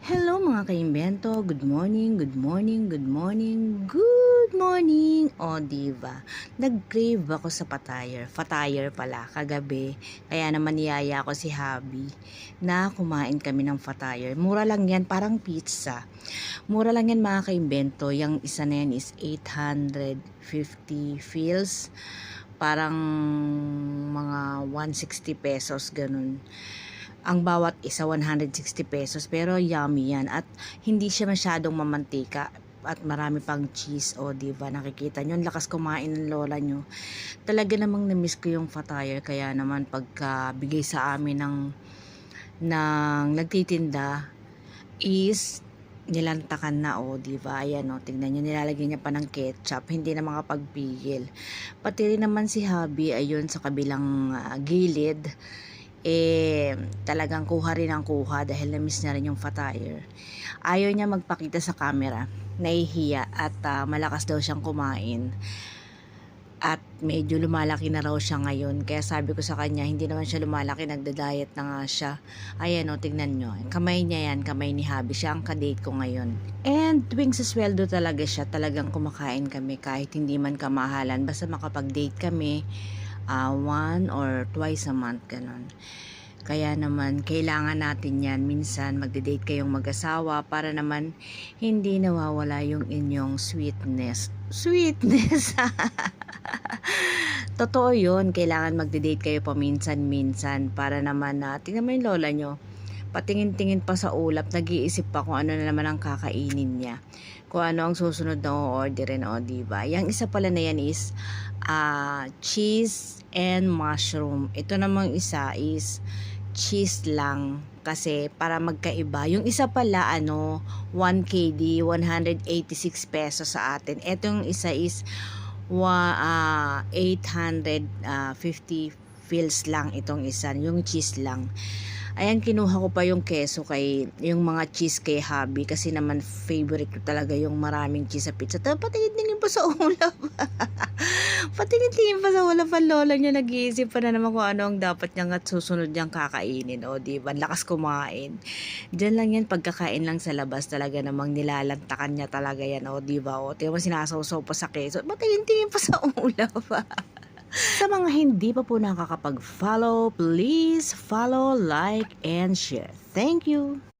Hello mga kaimbento, good morning, good morning, good morning, good morning. O diba, nag-crave ako sa fatayer pala kagabi. Kaya naman niyaya ko si Habi na kumain kami ng fatayer. Mura lang yan, parang pizza. Mura lang yan mga kaimbento, yung isa na yan is 850 fils. Parang mga 160 pesos ganun. Ang bawat isa 160 pesos pero yummy yan at hindi siya masyadong mamantika at marami pang cheese. O diba, nakikita nyo ang lakas kumain ng lola nyo. Talaga namang na-miss ko yung fatayer, kaya naman pagka bigay sa amin ng nagtitinda is nilantakan na. O diba, ayan o, tingnan nyo, nilalagyan niya pa ng ketchup, hindi na makapagpigil. Pati rin naman si Habi ayun sa kabilang gilid, talagang kuha rin ang kuha dahil na-miss na rin yung fatayer. Ayaw niya magpakita sa camera, nahihiya at malakas daw siyang kumain at medyo lumalaki na raw siya ngayon. Kaya sabi ko sa kanya, hindi naman siya lumalaki, nagda-diet na nga siya. Ayan o, tignan nyo, kamay niya yan, kamay ni Habi, siya ang kadate ko ngayon. And tuwing sa sweldo talaga siya, talagang kumakain kami kahit hindi man kamahalan, basta makapag-date kami 1 or twice a month, ganun. Kaya naman kailangan natin yan, minsan magde-date kayong mag-asawa para naman hindi nawawala yung inyong sweetness. Totoo yun, kailangan magde-date kayo paminsan-minsan para naman tingnan mo yung lola nyo, patingin-tingin pa sa ulap, nag-iisip pa kung ano na naman ang kakainin niya, kung ano ang susunod na o-orderin. O diba, yung isa pala na yan is cheese and mushroom. Ito namang isa is cheese lang kasi para magkaiba. Yung isa pala 1 KD 186 pesos sa atin. Etong isa is 850 fils lang itong isa, yung cheese lang. Ayan, kinuha ko pa yung keso yung mga cheese kay Habi kasi naman favorite ko talaga yung maraming cheese sa pizza. Patingin-tingin pa sa ulap. Patingin-tingin pa sa ulap ang lola niya, nag-iisip pa na naman kung ano ang dapat niyang at susunod niyang kakainin. O diba, lakas kumain. Diyan lang yan, pagkakain lang sa labas talaga namang nilalantakan niya talaga yan. O diba, o tingnan mo, sinasawsaw pa sa keso. Patingin-tingin pa sa ulap. Sa mga hindi pa po nakakapag-follow, please follow, like, and share. Thank you!